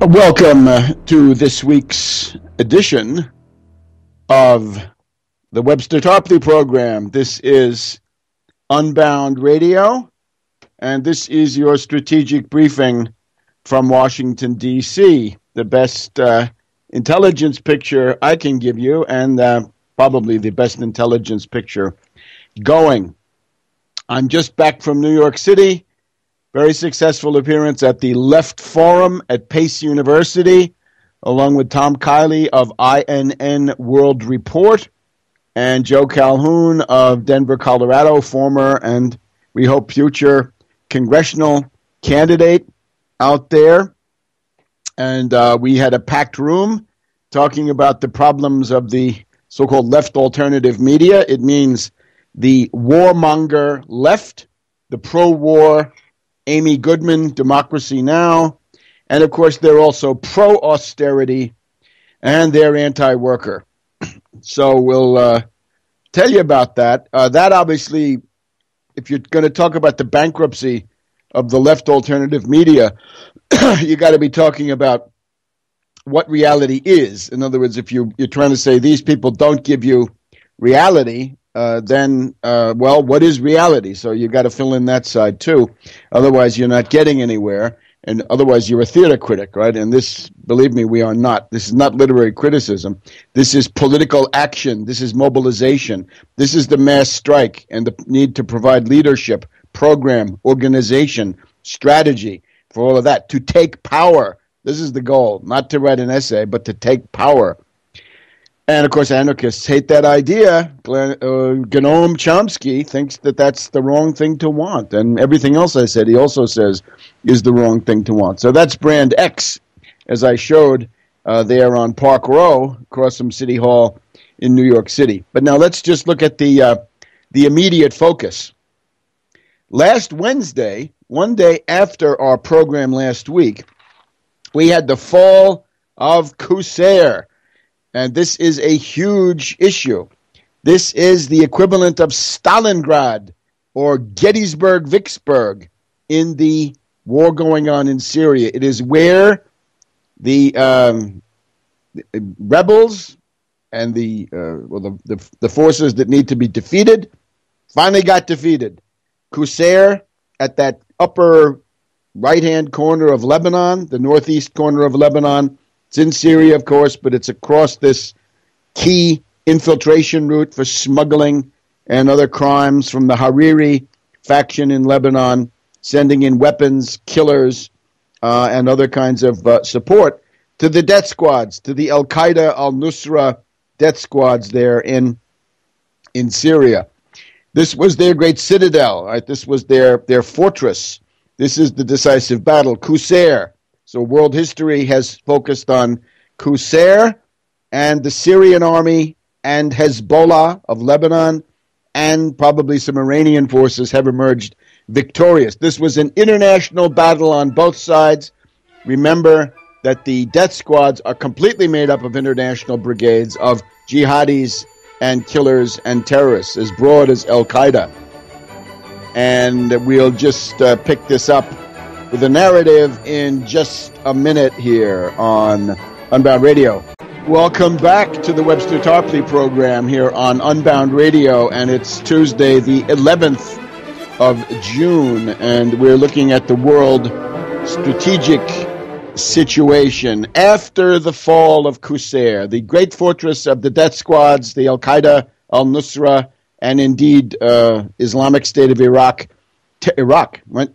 Welcome to this week's edition of the Webster Tarpley program. This is Unbound Radio, and this is your strategic briefing from Washington, D.C., the best intelligence picture I can give you, and probably the best intelligence picture going. I'm just back from New York City. Very successful appearance at the Left Forum at Pace University, along with Tom Kiley of INN World Report and Joe Calhoun of Denver, Colorado, former and we hope future congressional candidate out there. And we had a packed room talking about the problems of the so-called left alternative media. It means the warmonger left, the pro-war Amy Goodman, Democracy Now!, and of course they're also pro-austerity and they're anti-worker. So we'll tell you about that. That obviously, if you're going to talk about the bankruptcy of the left alternative media, you got to be talking about what reality is. In other words, if you're trying to say these people don't give you reality, then what is reality? So you got to fill in that side too. Otherwise, you're not getting anywhere, and otherwise you're a theater critic, right? And this, believe me, we are not. This is not literary criticism. This is political action. This is mobilization. This is the mass strike and the need to provide leadership, program, organization, strategy for all of that, to take power. This is the goal, not to write an essay, but to take power. And, of course, anarchists hate that idea. Noam Chomsky thinks that that's the wrong thing to want. And everything else I said, he also says, is the wrong thing to want. So that's Brand X, as I showed there on Park Row, across from City Hall in New York City. But now let's just look at the immediate focus. Last Wednesday, one day after our program last week, we had the fall of Qusair. And this is a huge issue. This is the equivalent of Stalingrad or Gettysburg-Vicksburg in the war going on in Syria. It is where the rebels and the forces that need to be defeated finally got defeated. Qusair, at that upper right-hand corner of Lebanon, the northeast corner of Lebanon. It's in Syria, of course, but it's across this key infiltration route for smuggling and other crimes from the Hariri faction in Lebanon, sending in weapons, killers, and other kinds of support to the death squads, to the Al-Qaeda, al-Nusra death squads there in Syria. This was their great citadel, right? This was their fortress. This is the decisive battle, Qusair. So world history has focused on Qusair and the Syrian army and Hezbollah of Lebanon, and probably some Iranian forces have emerged victorious. This was an international battle on both sides. Remember that the death squads are completely made up of international brigades of jihadis and killers and terrorists, as broad as Al-Qaeda. And we'll just pick this up with a narrative in just a minute here on Unbound Radio. Welcome back to the Webster Tarpley program here on Unbound Radio, and it's Tuesday, the 11th of June, and we're looking at the world strategic situation after the fall of Qusair, the great fortress of the death squads, the Al-Qaeda, al-Nusra, and indeed Islamic State of Iraq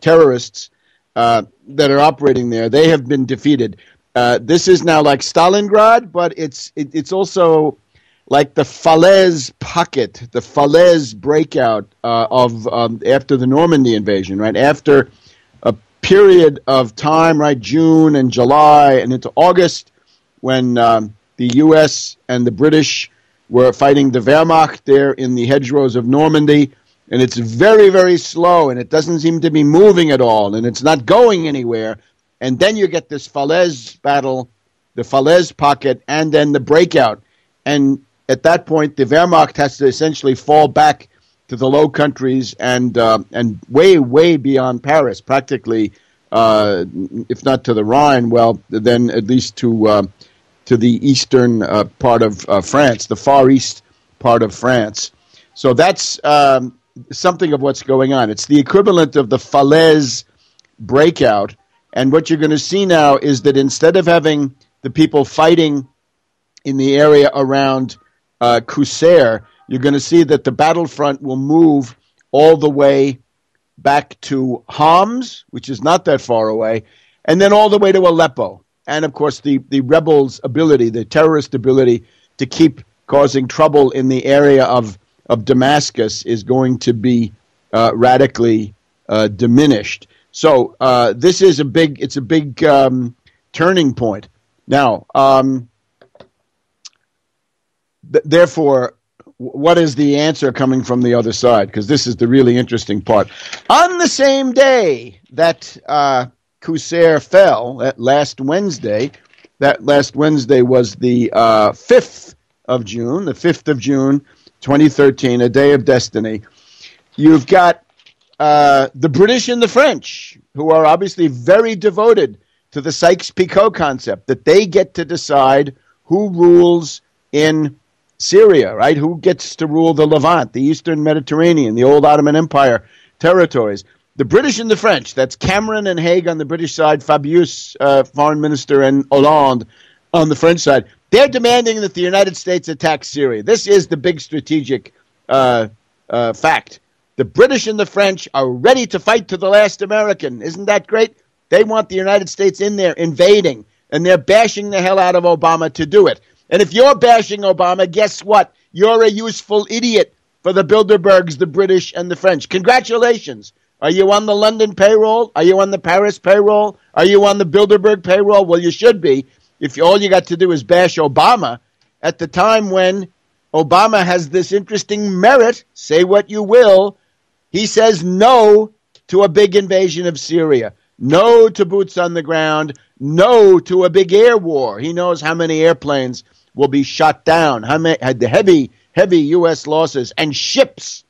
terrorists that are operating there. They have been defeated. This is now like Stalingrad, but it's also like the Falaise pocket, the Falaise breakout of after the Normandy invasion, right? After a period of time, right, June and July and into August, when the U.S. and the British were fighting the Wehrmacht there in the hedgerows of Normandy. And it's very, very slow, and it doesn't seem to be moving at all, and it's not going anywhere. And then you get this Falaise battle, the Falaise pocket, and then the breakout. And at that point, the Wehrmacht has to essentially fall back to the Low Countries and way, way beyond Paris, practically if not to the Rhine, well, then at least to the eastern part of France, the far east part of France. So that's something of what's going on. It's the equivalent of the Falaise breakout. And what you're going to see now is that instead of having the people fighting in the area around Qusair, you're going to see that the battlefront will move all the way back to Homs, which is not that far away, and then all the way to Aleppo. And, of course, the rebels' ability, the terrorist ability to keep causing trouble in the area of Damascus is going to be radically diminished. So this is a big turning point. Now, therefore, what is the answer coming from the other side? Because this is the really interesting part. On the same day that Qusair fell, that last Wednesday was the 5th of June, 2013, a day of destiny. You've got the British and the French, who are obviously very devoted to the Sykes-Picot concept, that they get to decide who rules in Syria, right? Who gets to rule the Levant, the Eastern Mediterranean, the old Ottoman Empire territories. The British and the French, that's Cameron and Haig on the British side, Fabius, foreign minister, and Hollande on the French side. They're demanding that the United States attack Syria. This is the big strategic fact. The British and the French are ready to fight to the last American. Isn't that great? They want the United States in there invading, and they're bashing the hell out of Obama to do it. And if you're bashing Obama, guess what? You're a useful idiot for the Bilderbergs, the British, and the French. Congratulations. Are you on the London payroll? Are you on the Paris payroll? Are you on the Bilderberg payroll? Well, you should be. If all you got to do is bash Obama at the time when Obama has this interesting merit, say what you will, he says no to a big invasion of Syria, no to boots on the ground, no to a big air war. He knows how many airplanes will be shot down, how many had the heavy U.S. losses, and ships,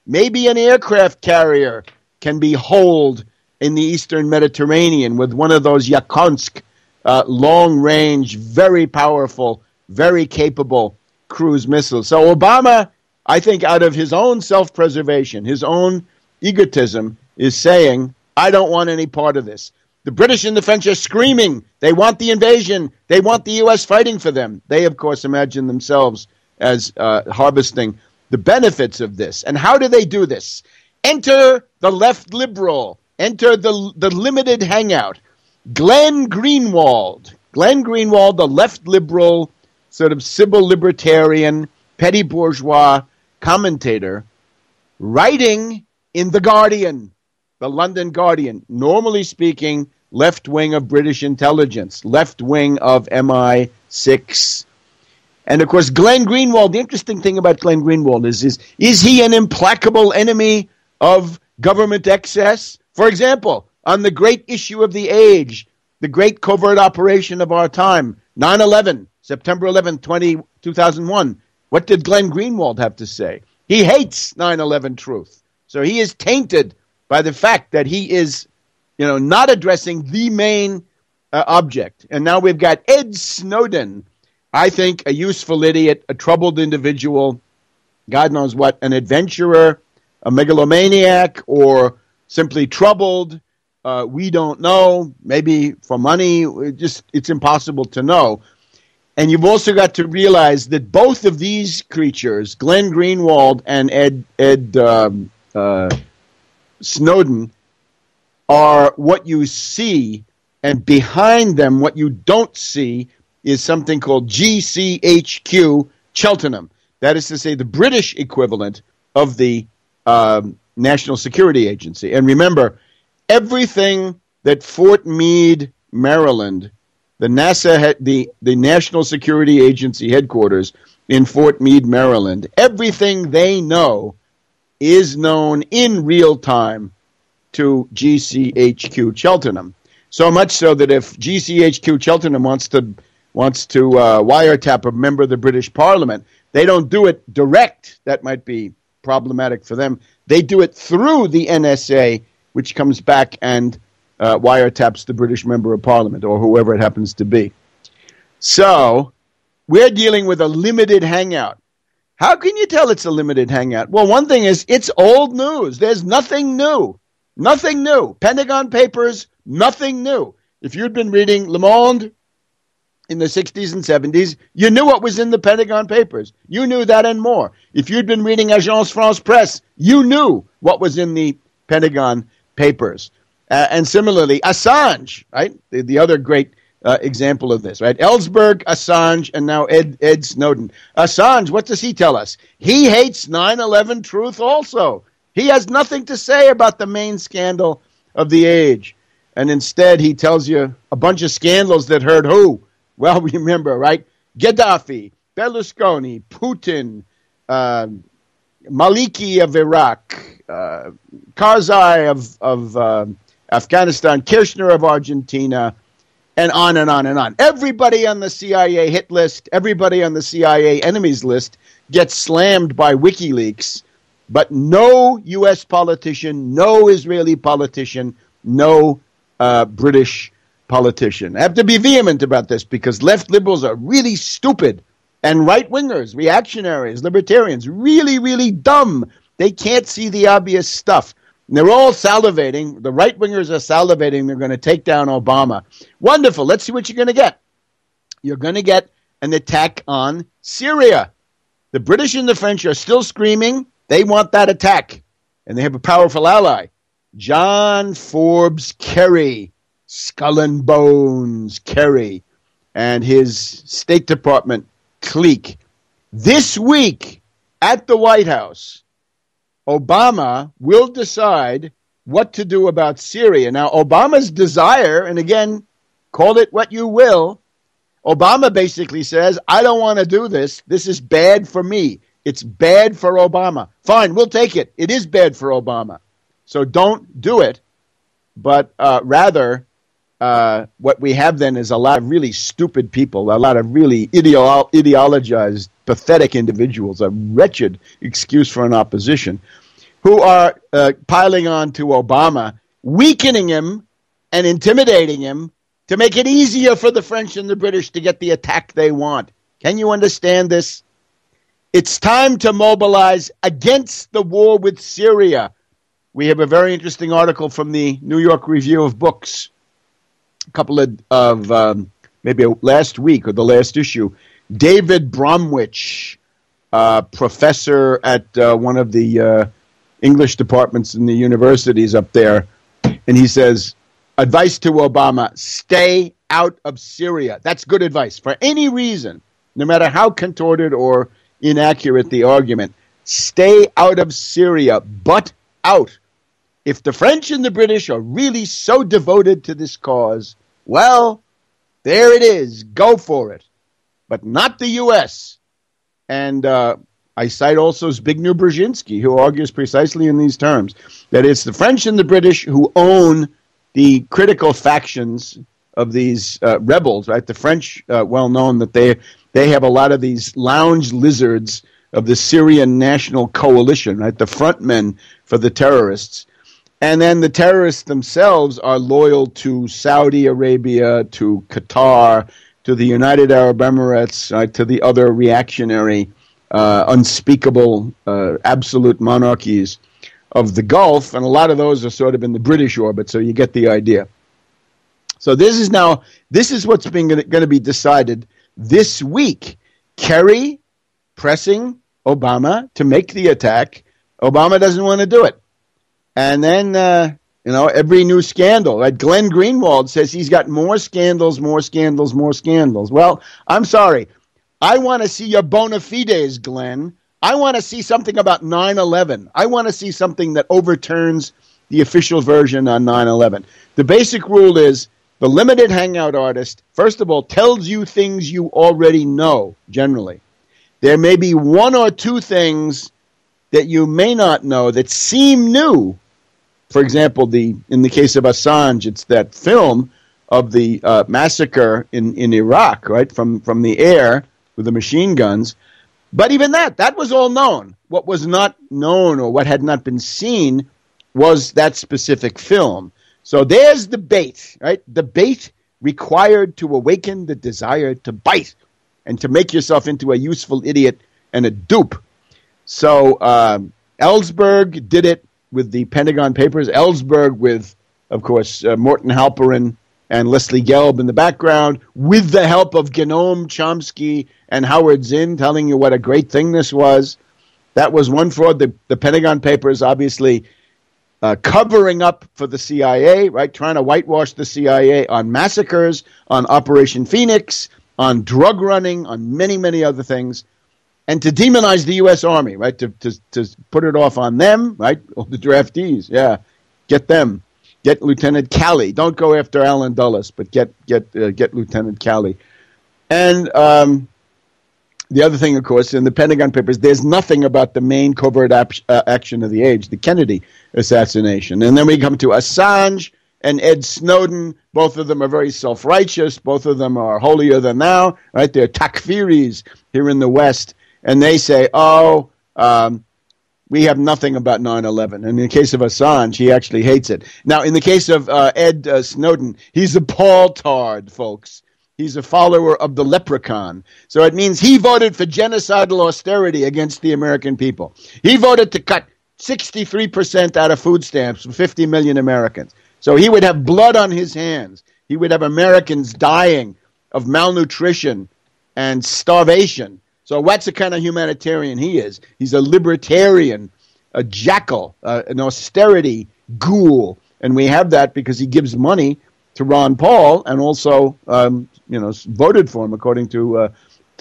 maybe an aircraft carrier can be holed in the Eastern Mediterranean with one of those Yakonsk long-range, very powerful, very capable cruise missiles. So Obama, I think out of his own self-preservation, his own egotism, is saying, I don't want any part of this. The British and the French are screaming. They want the invasion. They want the U.S. fighting for them. They, of course, imagine themselves as harvesting the benefits of this. And how do they do this? Enter the left liberal. Enter the limited hangout. Glenn Greenwald. Glenn Greenwald, the left liberal, sort of civil libertarian, petty bourgeois commentator, writing in The Guardian, the London Guardian, normally speaking, left wing of British intelligence, left wing of MI6. And, of course, Glenn Greenwald, the interesting thing about Glenn Greenwald is he an implacable enemy of government excess? For example, on the great issue of the age, the great covert operation of our time, 9/11, September 11, 2001, what did Glenn Greenwald have to say? He hates 9/11 truth. So he is tainted by the fact that he is, not addressing the main object. And now we've got Ed Snowden, I think a useful idiot, a troubled individual, God knows what, an adventurer, a megalomaniac, or simply troubled. We don't know, maybe for money. It's impossible to know. And you've also got to realize that both of these creatures, Glenn Greenwald and Ed Snowden, are what you see, and behind them, what you don't see is something called GCHQ Cheltenham. That is to say, the British equivalent of the National Security Agency. And remember, everything that Fort Meade, Maryland, the National Security Agency headquarters in Fort Meade, Maryland, everything they know is known in real time to GCHQ Cheltenham. So much so that if GCHQ Cheltenham wants to wiretap a member of the British Parliament, they don't do it direct. That might be problematic for them. They do it through the NSA, which comes back and wiretaps the British member of parliament or whoever it happens to be. So we're dealing with a limited hangout. How can you tell it's a limited hangout? Well, one thing is it's old news. There's nothing new. Nothing new. Pentagon Papers, nothing new. If you'd been reading Le Monde in the 60s and 70s, you knew what was in the Pentagon Papers. You knew that and more. If you'd been reading Agence France Presse, you knew what was in the Pentagon Papers. And similarly, Assange, right? The other great example of this, right? Ellsberg, Assange, and now Ed Snowden. Assange, what does he tell us? He hates 9/11 truth also. He has nothing to say about the main scandal of the age. And instead, he tells you a bunch of scandals that hurt who? Well, remember, right? Gaddafi, Berlusconi, Putin, Maliki of Iraq, Karzai of Afghanistan, Kirchner of Argentina, and on and on and on. Everybody on the CIA hit list, everybody on the CIA enemies list gets slammed by WikiLeaks, but no U.S. politician, no Israeli politician, no British politician. I have to be vehement about this because left liberals are really stupid and right-wingers, reactionaries, libertarians, really, really dumb. They can't see the obvious stuff. And they're all salivating. The right-wingers are salivating. They're going to take down Obama. Wonderful. Let's see what you're going to get. You're going to get an attack on Syria. The British and the French are still screaming. They want that attack. And they have a powerful ally. John Forbes Kerry, Skull and Bones Kerry, and his State Department clique. This week at the White House, Obama will decide what to do about Syria. Now, Obama's desire, and again, call it what you will, Obama basically says, I don't want to do this. This is bad for me. It's bad for Obama. Fine, we'll take it. It is bad for Obama. So don't do it. But rather, what we have then is a lot of really stupid people, a lot of really ideologized, pathetic individuals, a wretched excuse for an opposition, who are piling on to Obama, weakening him and intimidating him to make it easier for the French and the British to get the attack they want. Can you understand this? It's time to mobilize against the war with Syria. We have a very interesting article from the New York Review of Books, a couple of maybe last week or the last issue. David Bromwich, professor at one of the English departments in the universities up there, and he says, advice to Obama, stay out of Syria. That's good advice for any reason, no matter how contorted or inaccurate the argument. Stay out of Syria, but out. If the French and the British are really so devoted to this cause, well, there it is. Go for it. But not the U.S. And I cite also Zbigniew Brzezinski, who argues precisely in these terms, that it's the French and the British who own the critical factions of these rebels, right? The French, well known that they have a lot of these lounge lizards of the Syrian National Coalition, right? The front men for the terrorists. And then the terrorists themselves are loyal to Saudi Arabia, to Qatar, to the United Arab Emirates, right? To the other reactionary, unspeakable, absolute monarchies of the Gulf. And a lot of those are sort of in the British orbit, so you get the idea. So this is what's going to be decided this week. Kerry pressing Obama to make the attack. Obama doesn't want to do it. And then, every new scandal, right? Glenn Greenwald says he's got more scandals. Well, I'm sorry. I want to see your bona fides, Glenn. I want to see something about 9/11. I want to see something that overturns the official version on 9/11. The basic rule is the limited hangout artist, first of all, tells you things you already know, generally. There may be one or two things that you may not know that seem new. For example, in the case of Assange, it's that film of the massacre in Iraq, right, from the air with the machine guns. But even that was all known. What was not known or what had not been seen was that specific film. So there's the bait, right? The bait required to awaken the desire to bite and to make yourself into a useful idiot and a dupe. So Ellsberg did it with the Pentagon Papers. Ellsberg with, of course, Morton Halperin and Leslie Gelb in the background, with the help of Genoam Chomsky and Howard Zinn telling you what a great thing this was. That was one fraud. The Pentagon Papers obviously covering up for the CIA, right? Trying to whitewash the CIA on massacres, on Operation Phoenix, on drug running, on many, many other things, and to demonize the U.S. Army, right? To put it off on them, right? The draftees, yeah, get them. Get Lieutenant Calley. Don't go after Alan Dulles, but get Lieutenant Calley. And the other thing, of course, in the Pentagon Papers, there's nothing about the main covert action of the age, the Kennedy assassination. And then we come to Assange and Ed Snowden. Both of them are very self-righteous. Both of them are holier than thou, right? They're takfiris here in the West. And they say, we have nothing about 9/11. And in the case of Assange, he actually hates it. Now, in the case of Ed Snowden, he's a Paul-tard, folks. He's a follower of the leprechaun. So it means he voted for genocidal austerity against the American people. He voted to cut 63% out of food stamps for 50 million Americans. So he would have blood on his hands. He would have Americans dying of malnutrition and starvation. So what's the kind of humanitarian he is? He's a libertarian, a jackal, an austerity ghoul. And we have that because he gives money to Ron Paul and also, voted for him according to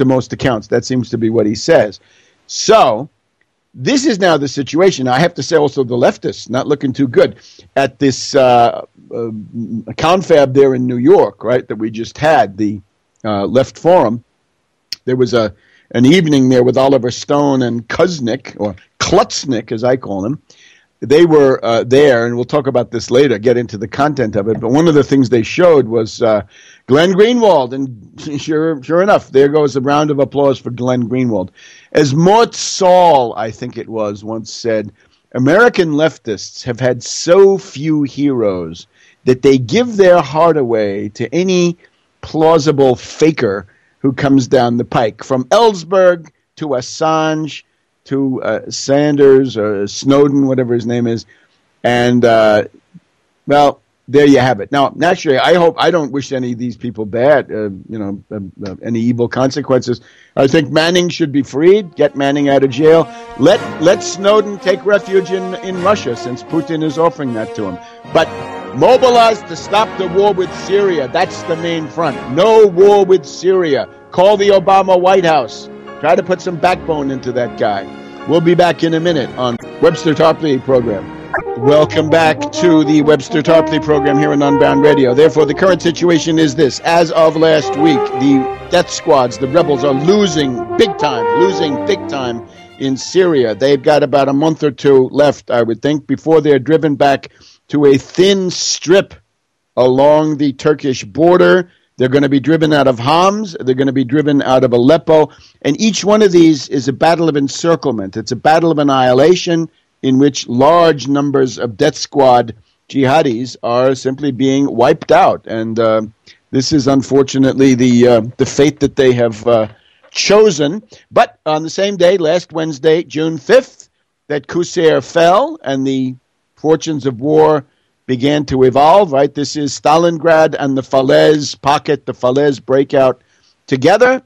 most accounts. That seems to be what he says. So this is now the situation. I have to say also the leftists not looking too good at this confab there in New York, right, that we just had, the Left Forum. There was an evening there with Oliver Stone and Kuznick, or Klutznick as I call him. They were there, and we'll talk about this later, get into the content of it. But one of the things they showed was Glenn Greenwald, and sure enough, there goes a round of applause for Glenn Greenwald. As Mort Saul, I think it was, once said, American leftists have had so few heroes that they give their heart away to any plausible faker who comes down the pike, from Ellsberg to Assange to Sanders or Snowden, whatever his name is. And, well, there you have it. Now, naturally, I don't wish any of these people bad, any evil consequences. I think Manning should be freed, get Manning out of jail. Let Snowden take refuge in Russia, since Putin is offering that to him. But mobilize to stop the war with Syria. That's the main front. No war with Syria. Call the Obama White House. Try to put some backbone into that guy. We'll be back in a minute on Webster Tarpley program. Welcome back to the Webster Tarpley program here on Unbound Radio. Therefore, the current situation is this. As of last week, the death squads, the rebels, are losing big time in Syria. They've got about a month or two left, I would think, before they're driven back to a thin strip along the Turkish border. They're going to be driven out of Homs. They're going to be driven out of Aleppo. And each one of these is a battle of encirclement. It's a battle of annihilation in which large numbers of death squad jihadis are simply being wiped out. And this is unfortunately the fate that they have chosen. But on the same day, last Wednesday, June 5th, that Qusair fell and the fortunes of war began to evolve, right? This is Stalingrad and the Falaise pocket, the Falaise breakout together.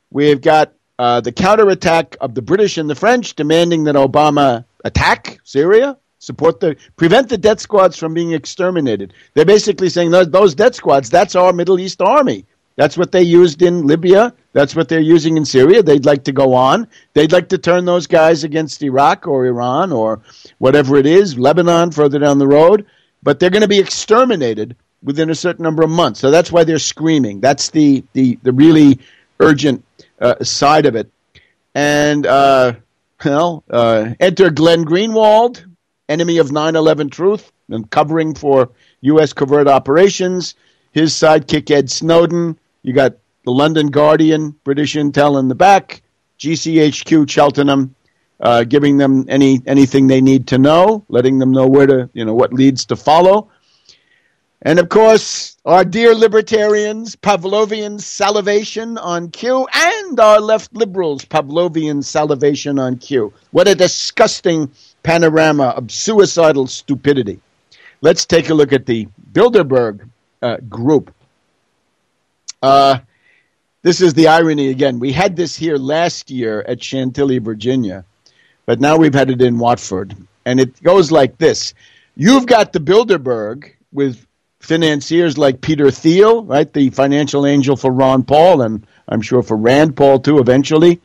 We've got the counterattack of the British and the French demanding that Obama attack Syria, prevent the death squads from being exterminated. They're basically saying those death squads, that's our Middle East army. That's what they used in Libya. That's what they're using in Syria. They'd like to go on. They'd like to turn those guys against Iraq or Iran or whatever it is, Lebanon further down the road. But they're going to be exterminated within a certain number of months. So that's why they're screaming. That's the really urgent side of it. And, enter Glenn Greenwald, enemy of 9/11 truth and covering for U.S. covert operations. His sidekick, Ed Snowden. You got the London Guardian, British Intel in the back, GCHQ Cheltenham, giving them anything they need to know, letting them know where to, what leads to follow. And, of course, our dear libertarians, Pavlovian salivation on cue, and our left liberals, Pavlovian salivation on cue. What a disgusting panorama of suicidal stupidity. Let's take a look at the Bilderberg group. This is the irony again. We had this here last year at Chantilly, Virginia, but now we've had it in Watford. And it goes like this. You've got the Bilderberg with financiers like Peter Thiel, right, the financial angel for Ron Paul, and I'm sure for Rand Paul too eventually,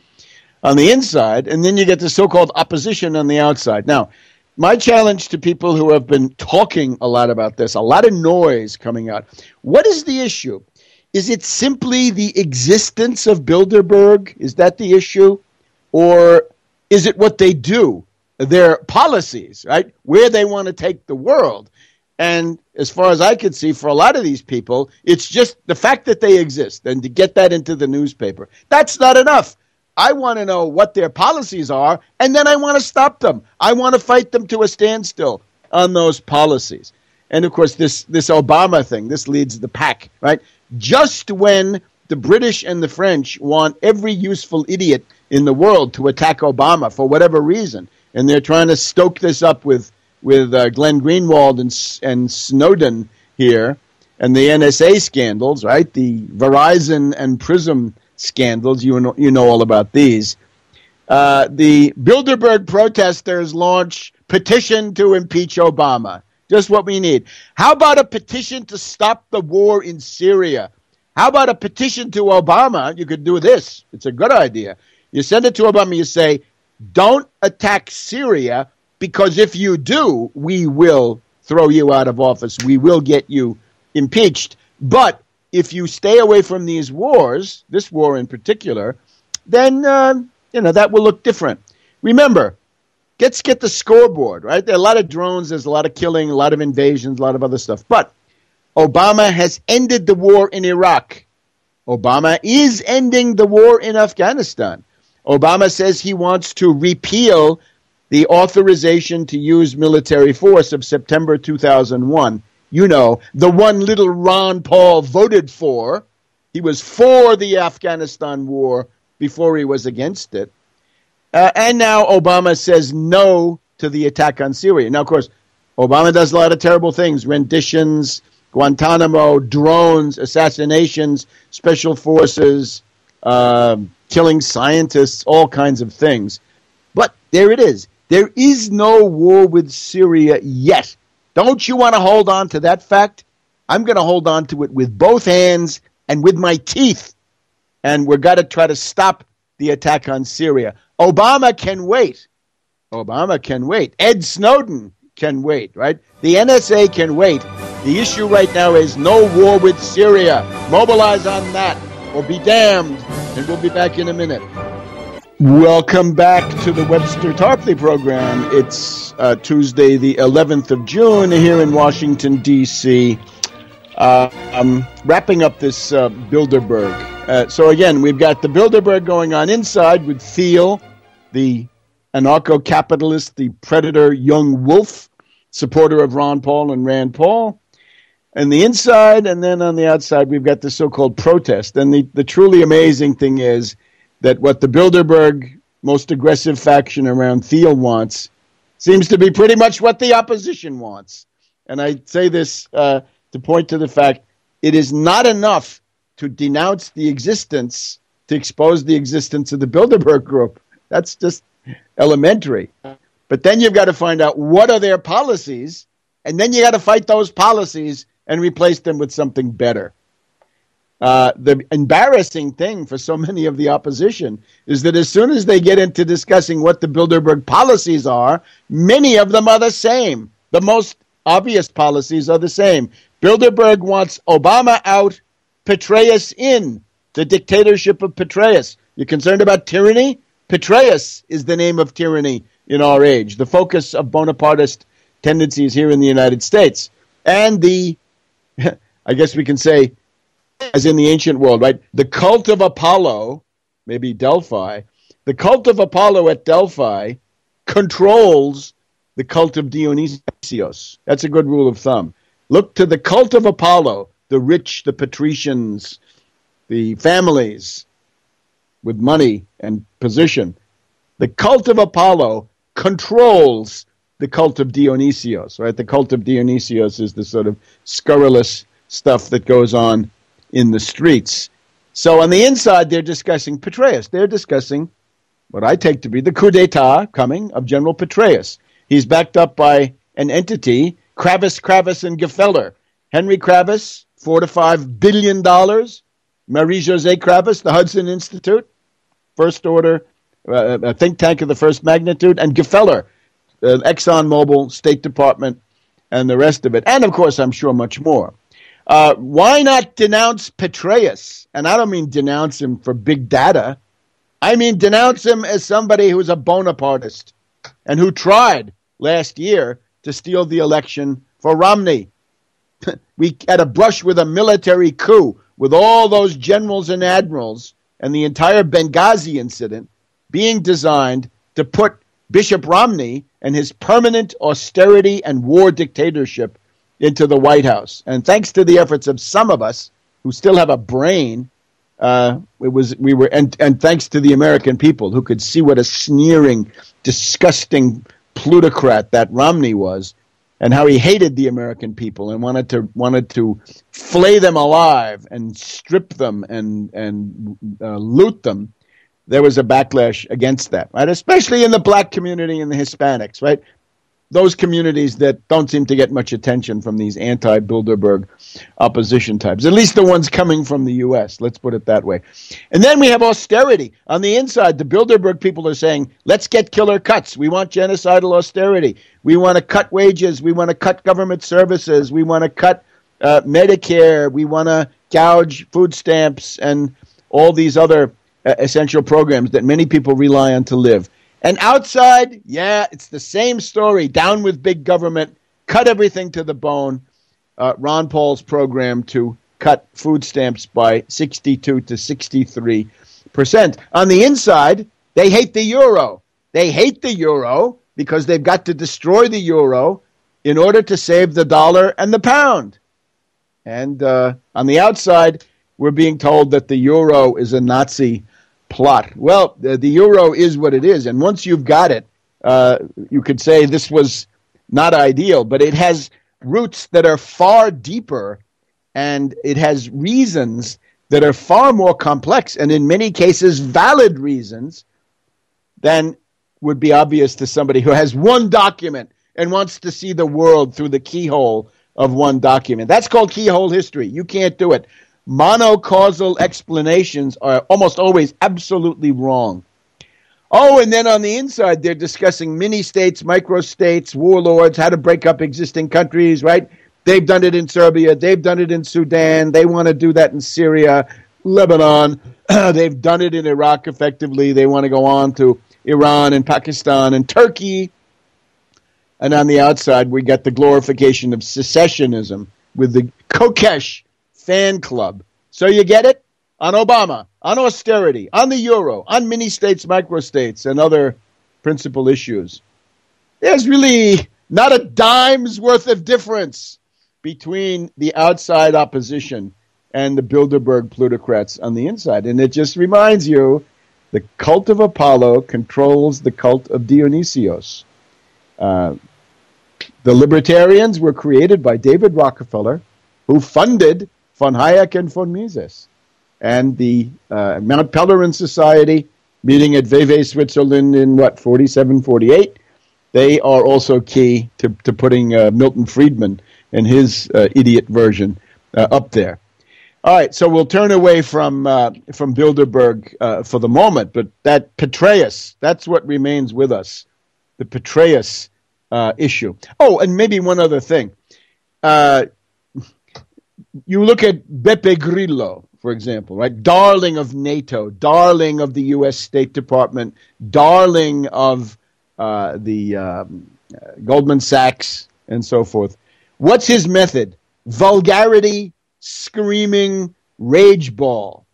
on the inside, and then you get the so-called opposition on the outside. Now, my challenge to people who have been talking a lot about this, a lot of noise coming out, what is the issue? Is it simply the existence of Bilderberg? Is that the issue? Or is it what they do, their policies, right, where they want to take the world? And as far as I could see, for a lot of these people, it's just the fact that they exist and to get that into the newspaper. That's not enough. I want to know what their policies are, and then I want to stop them. I want to fight them to a standstill on those policies. And, of course, this Obama thing, this leads the pack, right? Just when the British and the French want every useful idiot in the world to attack Obama for whatever reason, and they're trying to stoke this up with Glenn Greenwald and Snowden here, and the NSA scandals, right? The Verizon and Prism scandals, you know all about these. The Bilderberg protesters launch petition to impeach Obama. Just what we need. How about a petition to stop the war in Syria? How about a petition to Obama? You could do this. It's a good idea. You send it to Obama. You say, don't attack Syria, because if you do, we will throw you out of office. We will get you impeached. But if you stay away from these wars, this war in particular, then that will look different. Remember, let's get the scoreboard, right? There are a lot of drones, there's a lot of killing, a lot of invasions, a lot of other stuff. But Obama has ended the war in Iraq. Obama is ending the war in Afghanistan. Obama says he wants to repeal the authorization to use military force of September 2001. You know, the one little Ron Paul voted for. He was for the Afghanistan war before he was against it. And now Obama says no to the attack on Syria. Now, of course, Obama does a lot of terrible things, renditions, Guantanamo, drones, assassinations, special forces, killing scientists, all kinds of things. But there it is. There is no war with Syria yet. Don't you want to hold on to that fact? I'm going to hold on to it with both hands and with my teeth. And we've got to try to stop the attack on Syria. Obama can wait. Obama can wait. Ed Snowden can wait, right? The NSA can wait. The issue right now is no war with Syria. Mobilize on that or be damned. And we'll be back in a minute. Welcome back to the Webster Tarpley program. It's Tuesday, the 11th of June here in Washington, D.C. I'm wrapping up this Bilderberg. So again, we've got the Bilderberg going on inside with Thiel, the anarcho-capitalist, the predator young wolf, supporter of Ron Paul and Rand Paul. And the inside, and then on the outside, we've got the so-called protest. And the truly amazing thing is that what the Bilderberg most aggressive faction around Thiel wants seems to be pretty much what the opposition wants. And I say this to point to the fact it is not enough to denounce the existence, to expose the existence of the Bilderberg group. That's just elementary. But then you've got to find out what are their policies, and then you got to fight those policies and replace them with something better. The embarrassing thing for so many of the opposition is that as soon as they get into discussing what the Bilderberg policies are, many of them are the same. The most obvious policies are the same. Bilderberg wants Obama out, Petraeus in, the dictatorship of Petraeus. You're concerned about tyranny? Petraeus is the name of tyranny in our age, the focus of Bonapartist tendencies here in the United States. And the, I guess we can say, as in the ancient world, right? The cult of Apollo, maybe Delphi, the cult of Apollo at Delphi controls the cult of Dionysios. That's a good rule of thumb. Look to the cult of Apollo, the rich, the patricians, the families with money and position. The cult of Apollo controls the cult of Dionysios, right? The cult of Dionysios is the sort of scurrilous stuff that goes on in the streets. So on the inside, they're discussing Petraeus. They're discussing what I take to be the coup d'etat coming of General Petraeus. He's backed up by an entity, Kravis, and Gefeller. Henry Kravis, $4 to $5 billion. Marie-José Kravis, the Hudson Institute, first order, a think tank of the first magnitude, and Gefeller, ExxonMobil, State Department, and the rest of it. And, of course, I'm sure much more. Why not denounce Petraeus? And I don't mean denounce him for big data. I mean denounce him as somebody who's a Bonapartist and who tried last year to steal the election for Romney. We had a brush with a military coup with all those generals and admirals and the entire Benghazi incident being designed to put Bishop Romney and his permanent austerity and war dictatorship into the White House. And thanks to the efforts of some of us who still have a brain, and thanks to the American people who could see what a sneering, disgusting plutocrat that Romney was, and how he hated the American people and wanted to flay them alive and strip them and loot them. There was a backlash against that, right? Especially in the black community and the Hispanics, right? Those communities that don't seem to get much attention from these anti-Bilderberg opposition types, at least the ones coming from the U.S., let's put it that way. And then we have austerity. On the inside, the Bilderberg people are saying, let's get killer cuts. We want genocidal austerity. We want to cut wages. We want to cut government services. We want to cut Medicare. We want to gouge food stamps and all these other essential programs that many people rely on to live. And outside, yeah, it's the same story. Down with big government, cut everything to the bone. Ron Paul's program to cut food stamps by 62 to 63%. On the inside, they hate the euro. They hate the euro because they've got to destroy the euro in order to save the dollar and the pound. And on the outside, we're being told that the euro is a Nazi plot. Well, the euro is what it is, and once you've got it, you could say this was not ideal, but it has roots that are far deeper, and it has reasons that are far more complex, and in many cases valid reasons, than would be obvious to somebody who has one document and wants to see the world through the keyhole of one document. That's called keyhole history. You can't do it. Monocausal explanations are almost always absolutely wrong. Oh, and then on the inside, they're discussing mini-states, micro-states, warlords, how to break up existing countries, right? They've done it in Serbia. They've done it in Sudan. They want to do that in Syria, Lebanon. They've done it in Iraq effectively. They want to go on to Iran and Pakistan and Turkey. And on the outside, we got the glorification of secessionism with the Kokesh fan club. So you get it? On Obama, on austerity, on the euro, on mini-states, micro-states, and other principal issues. There's really not a dime's worth of difference between the outside opposition and the Bilderberg plutocrats on the inside. And it just reminds you, the cult of Apollo controls the cult of Dionysios. The libertarians were created by David Rockefeller, who funded von Hayek and von Mises. And the Mount Pelerin Society, meeting at Vevey, Switzerland in, 47, 48, they are also key to putting Milton Friedman and his idiot version up there. All right, so we'll turn away from Bilderberg for the moment, but that Petraeus, that's what remains with us, the Petraeus issue. Oh, and maybe one other thing. You look at Beppe Grillo, for example, right? Darling of NATO, darling of the U.S. State Department, darling of the Goldman Sachs, and so forth. What's his method? Vulgarity, screaming, rage ball.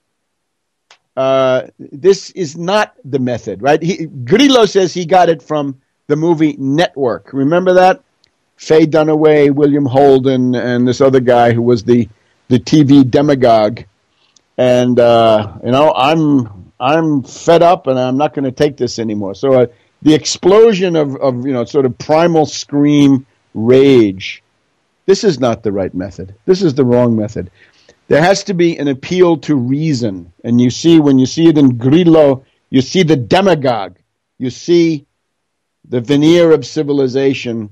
This is not the method, right? Grillo says he got it from the movie Network. Remember that? Faye Dunaway, William Holden, and this other guy who was the TV demagogue. And I'm fed up, and I'm not going to take this anymore. So the explosion of sort of primal scream rage. This is not the right method. This is the wrong method. There has to be an appeal to reason. And when you see it in Grillo, you see the demagogue. You see the veneer of civilization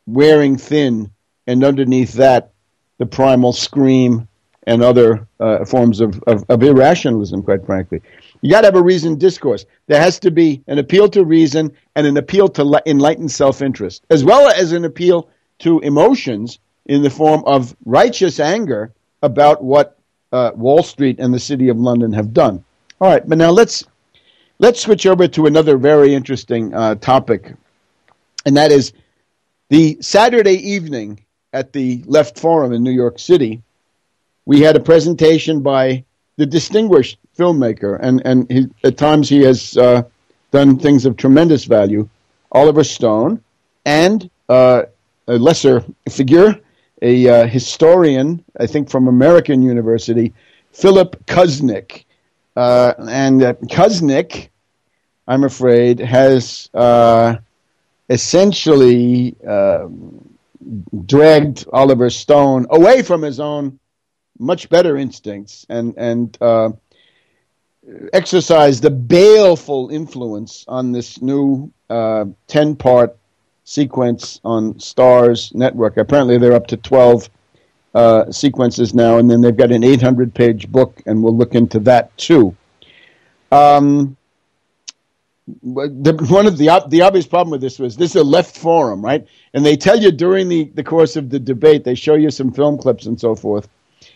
wearing thin, and underneath that, the primal scream and other forms of irrationalism, quite frankly. You got to have a reasoned discourse. There has to be an appeal to reason and an appeal to enlightened self-interest, as well as an appeal to emotions in the form of righteous anger about what Wall Street and the City of London have done. All right, but now let's switch over to another very interesting topic, and that is the Saturday evening at the Left Forum in New York City. We had a presentation by the distinguished filmmaker, and at times he has done things of tremendous value, Oliver Stone, and a lesser figure, a historian, I think from American University, Philip Kuznick. And Kuznick, I'm afraid, has essentially dragged Oliver Stone away from his own much better instincts and exercised a baleful influence on this new 10-part sequence on Starz Network. Apparently they're up to 12 sequences now, and then they've got an 800-page book, and we'll look into that too. One of the obvious problem with this was this is a left forum, right? And they tell you during the course of the debate, they show you some film clips and so forth,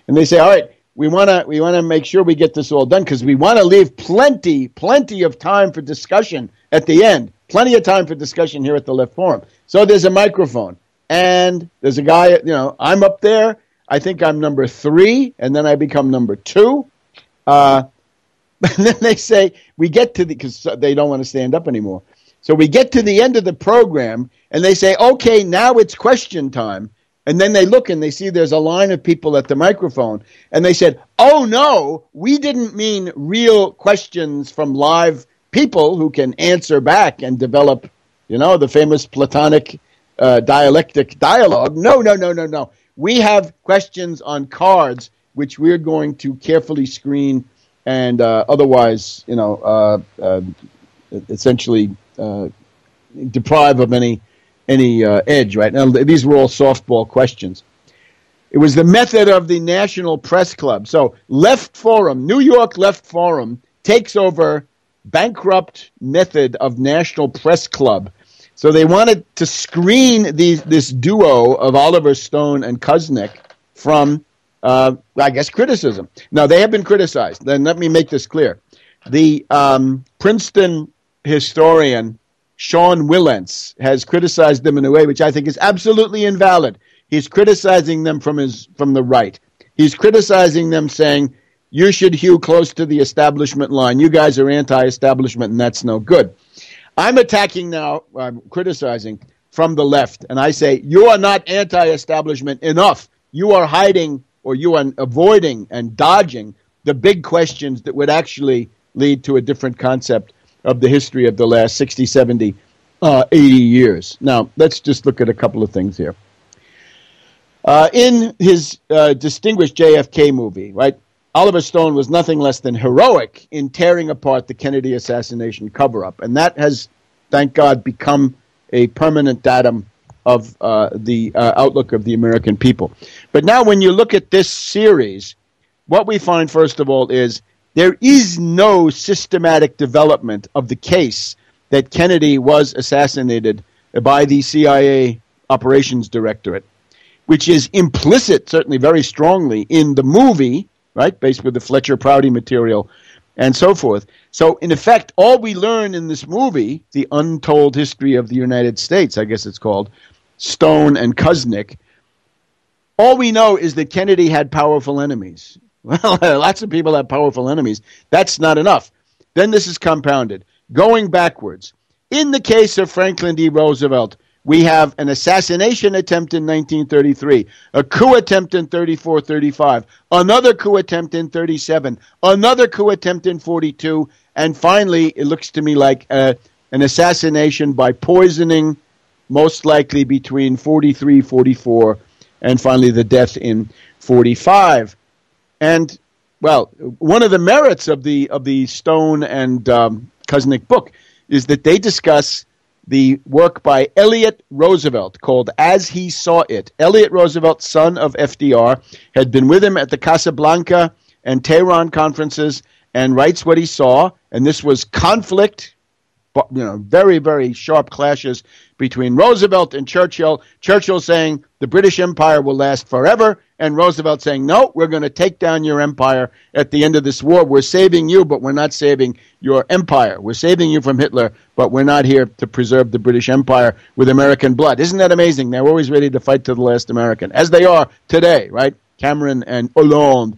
and they say, all right, we want to make sure we get this all done because we want to leave plenty of time for discussion at the end. Plenty of time for discussion here at the Left Forum. So there's a microphone, and there's a guy, I'm up there. I think I'm number 3, and then I become number 2. And then they say, because they don't want to stand up anymore. So we get to the end of the program, and they say, okay, now it's question time. And then they look and they see there's a line of people at the microphone. And they said, oh, no, we didn't mean real questions from live people who can answer back and develop, the famous Platonic dialectic dialogue. No. We have questions on cards, which we're going to carefully screen and otherwise, essentially deprive of any edge, right? Now, these were all softball questions. It was the method of the National Press Club. So Left Forum, New York Left Forum, takes over bankrupt method of National Press Club. So they wanted to screen this duo of Oliver Stone and Kuznick from, criticism. Now, they have been criticized. Then let me make this clear. The Princeton historian Sean Willents has criticized them in a way which I think is absolutely invalid. He's criticizing them from the right. He's criticizing them saying, you should hew close to the establishment line. You guys are anti-establishment, and that's no good. I'm attacking now, I'm criticizing from the left, and I say, you are not anti-establishment enough. You are hiding, or you are avoiding and dodging the big questions that would actually lead to a different concept of the history of the last 60, 70, 80 years. Now, let's just look at a couple of things here. In his distinguished JFK movie, right, Oliver Stone was nothing less than heroic in tearing apart the Kennedy assassination cover-up. And that has, thank God, become a permanent datum of the outlook of the American people. But now when you look at this series, what we find, first of all, is there is no systematic development of the case that Kennedy was assassinated by the CIA Operations Directorate, which is implicit, certainly very strongly, in the movie, right, based with the Fletcher Prouty material and so forth. So, in effect, all we learn in this movie, The Untold History of the United States, I guess it's called, Stone and Kuznick, all we know is that Kennedy had powerful enemies. Well, lots of people have powerful enemies. That's not enough. Then this is compounded. Going backwards, in the case of Franklin D. Roosevelt, We have an assassination attempt in 1933, a coup attempt in 34-35, another coup attempt in 37, another coup attempt in 42, and finally, it looks to me like an assassination by poisoning, most likely between 43, 44, and finally the death in 45. And, well, one of the merits of the Stone and Kuznick book is that they discuss the work by Elliot Roosevelt called As He Saw It. Elliot Roosevelt, son of FDR, had been with him at the Casablanca and Tehran conferences and writes what he saw. And this was conflict, very, very sharp clashes between Roosevelt and Churchill. Churchill saying the British Empire will last forever, and Roosevelt saying, no, we're going to take down your empire at the end of this war. We're saving you, but we're not saving your empire. We're saving you from Hitler, but we're not here to preserve the British Empire with American blood. Isn't that amazing? They're always ready to fight to the last American, as they are today, right? Cameron and Hollande.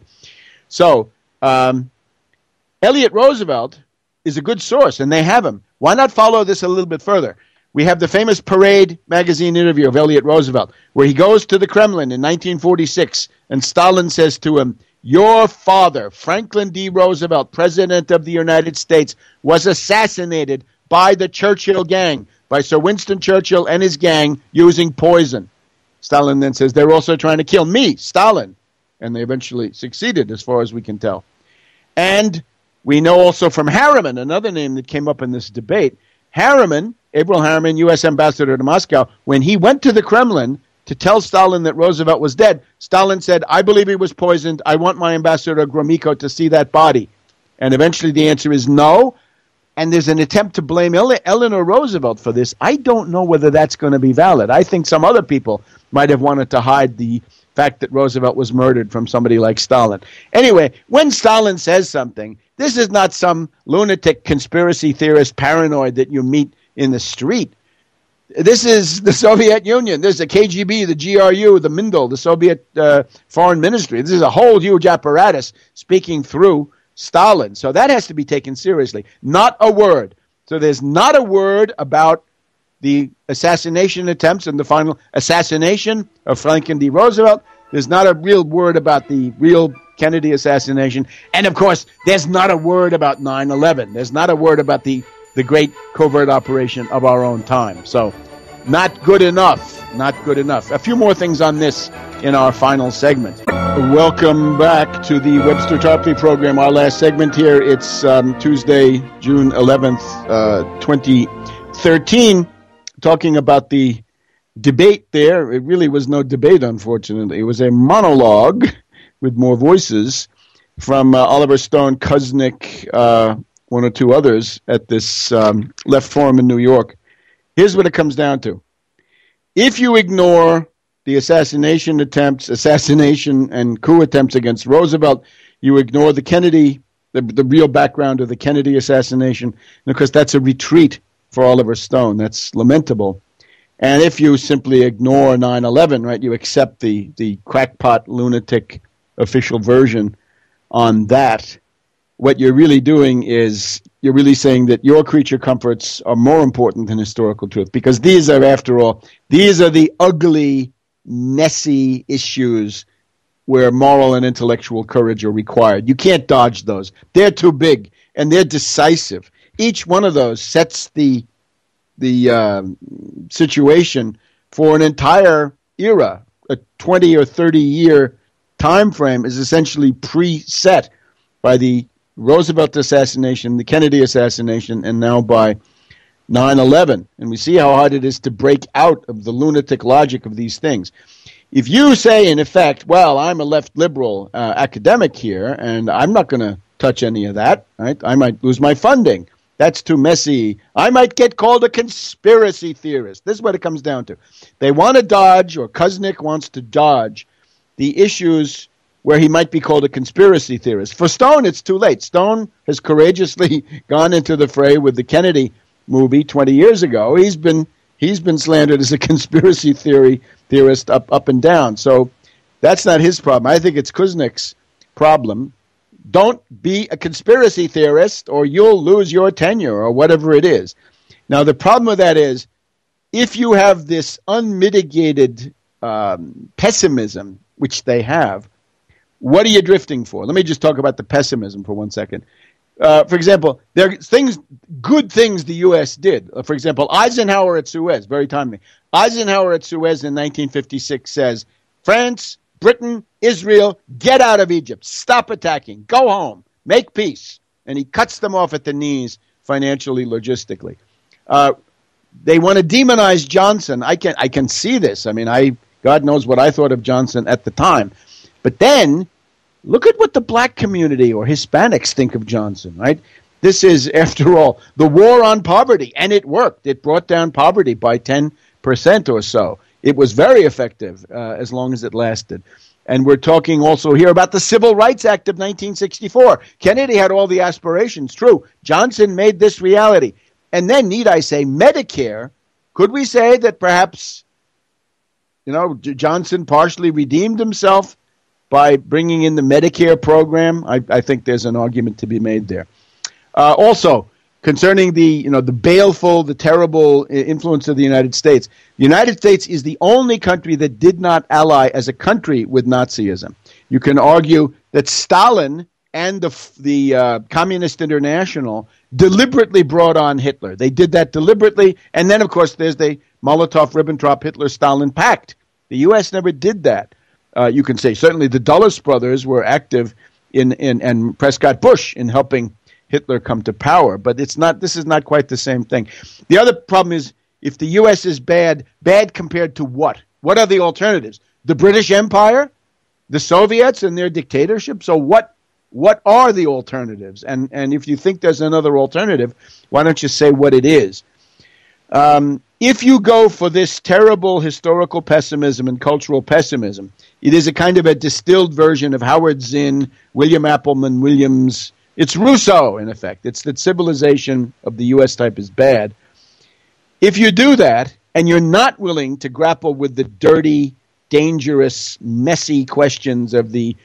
So, Elliot Roosevelt is a good source, and they have him. Why not follow this a little bit further? We have the famous Parade magazine interview of Elliot Roosevelt, where he goes to the Kremlin in 1946, and Stalin says to him, your father, Franklin D. Roosevelt, President of the United States, was assassinated by the Churchill gang, by Sir Winston Churchill and his gang using poison. Stalin then says, they're also trying to kill me, Stalin. And they eventually succeeded, as far as we can tell. And we know also from Harriman, another name that came up in this debate, Harriman, Averell Harriman, U.S. ambassador to Moscow, when he went to the Kremlin to tell Stalin that Roosevelt was dead, Stalin said, I believe he was poisoned. I want my ambassador Gromyko to see that body. And eventually the answer is no. And there's an attempt to blame Eleanor Roosevelt for this. I don't know whether that's going to be valid. I think some other people might have wanted to hide the fact that Roosevelt was murdered from somebody like Stalin. Anyway, when Stalin says something, this is not some lunatic conspiracy theorist paranoid that you meet in the street. This is the Soviet Union. This is the KGB, the GRU, the Mindel, the Soviet Foreign Ministry. This is a whole huge apparatus speaking through Stalin. So that has to be taken seriously. Not a word. So there's not a word about the assassination attempts and the final assassination of Franklin D. Roosevelt. There's not a real word about the real Kennedy assassination. And, of course, there's not a word about 9/11. There's not a word about the great covert operation of our own time. So not good enough. Not good enough. A few more things on this in our final segment. Welcome back to the Webster Tarpley program. Our last segment here. It's Tuesday, June 11th, 2013. Talking about the debate there. It really was no debate, unfortunately. It was a monologue with more voices from Oliver Stone, Kuznick, one or two others at this left forum in New York. Here's what it comes down to. If you ignore the assassination and coup attempts against Roosevelt, you ignore the Kennedy, the real background of the Kennedy assassination, because that's a retreat for Oliver Stone. That's lamentable. And if you simply ignore 9/11, right, you accept the crackpot, lunatic official version on that, what you're really doing is you're really saying that your creature comforts are more important than historical truth, because these are, after all, these are the ugly, messy issues where moral and intellectual courage are required. You can't dodge those. They're too big, and they're decisive. Each one of those sets the situation for an entire era. A 20 or 30-year time frame is essentially preset by the Roosevelt assassination, the Kennedy assassination, and now by 9/11. And we see how hard it is to break out of the lunatic logic of these things. If you say, in effect, well, I'm a left liberal academic here, and I'm not going to touch any of that, right? I might lose my funding. That's too messy. I might get called a conspiracy theorist. This is what it comes down to. They want to dodge, or Kuznick wants to dodge, the issues where he might be called a conspiracy theorist. For Stone, it's too late. Stone has courageously gone into the fray with the Kennedy movie 20 years ago. He's been slandered as a conspiracy theorist up and down. So that's not his problem. I think it's Kuznick's problem. Don't be a conspiracy theorist or you'll lose your tenure or whatever it is. Now, the problem with that is if you have this unmitigated pessimism, which they have, what are you drifting for? Let me just talk about the pessimism for 1 second. For example, there are good things the U.S. did. For example, Eisenhower at Suez, very timely. Eisenhower at Suez in 1956 says, France, Britain, Israel, get out of Egypt. Stop attacking. Go home. Make peace. And he cuts them off at the knees financially, logistically. They want to demonize Johnson. I can see this. I mean, God knows what I thought of Johnson at the time. But then, look at what the black community or Hispanics think of Johnson, right? This is, after all, the war on poverty, and it worked. It brought down poverty by 10% or so. It was very effective as long as it lasted. And we're talking also here about the Civil Rights Act of 1964. Kennedy had all the aspirations, true. Johnson made this reality. And then, need I say, Medicare, could we say that perhaps, Johnson partially redeemed himself by bringing in the Medicare program? I think there's an argument to be made there. Also, concerning the baleful, the terrible influence of the United States is the only country that did not ally as a country with Nazism. You can argue that Stalin and the Communist International deliberately brought on Hitler. They did that deliberately, and then, of course, there's the Molotov-Ribbentrop-Hitler-Stalin pact. The U.S. never did that. You can say certainly the Dulles brothers were active and Prescott Bush in helping Hitler come to power, but this is not quite the same thing. The other problem is, if the U.S. is bad compared to what? What are the alternatives? The British Empire? The Soviets and their dictatorship? So what are the alternatives? And if you think there's another alternative, why don't you say what it is? If you go for this terrible historical pessimism and cultural pessimism, it is a kind of a distilled version of Howard Zinn, William Appleman Williams. It's Rousseau, in effect. It's that civilization of the U.S. type is bad. If you do that, and you're not willing to grapple with the dirty, dangerous, messy questions of the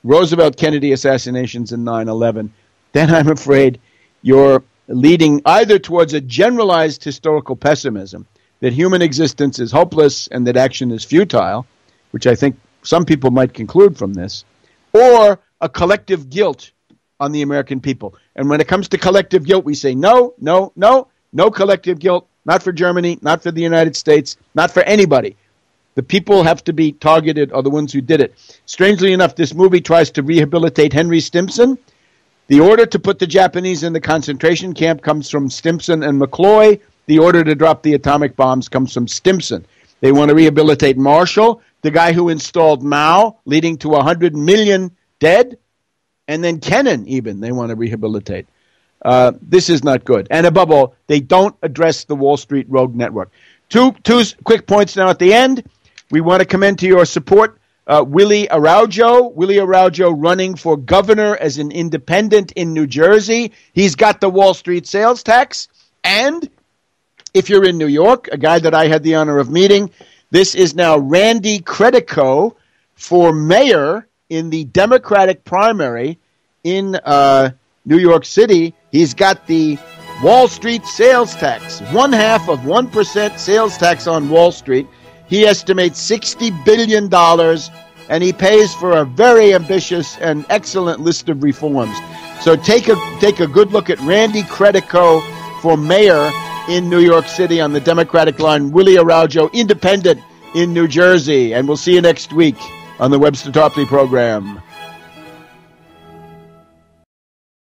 Roosevelt-Kennedy assassinations and 9/11, then I'm afraid you're leading either towards a generalized historical pessimism, that human existence is hopeless and that action is futile, which I think some people might conclude from this, or a collective guilt on the American people. And when it comes to collective guilt, we say no collective guilt, not for Germany, not for the United States, not for anybody. The people have to be targeted, are the ones who did it. Strangely enough, this movie tries to rehabilitate Henry Stimson. The order to put the Japanese in the concentration camp comes from Stimson and McCloy. The order to drop the atomic bombs comes from Stimson. They want to rehabilitate Marshall, the guy who installed Mao, leading to 100 million dead. And then Kennan, even, they want to rehabilitate. This is not good. And above all, they don't address the Wall Street rogue network. Two quick points now at the end. We want to commend to your support Willie Araujo. Willie Araujo running for governor as an independent in New Jersey. He's got the Wall Street sales tax. And if you're in New York, a guy that I had the honor of meeting, this is now Randy Credico for mayor in the Democratic primary in New York City. He's got the Wall Street sales tax, 0.5% sales tax on Wall Street. He estimates $60 billion, and he pays for a very ambitious and excellent list of reforms. So take a good look at Randy Credico for mayor in New York City on the Democratic line, Willie Araujo, independent in New Jersey. And we'll see you next week on the Webster Tarpley program.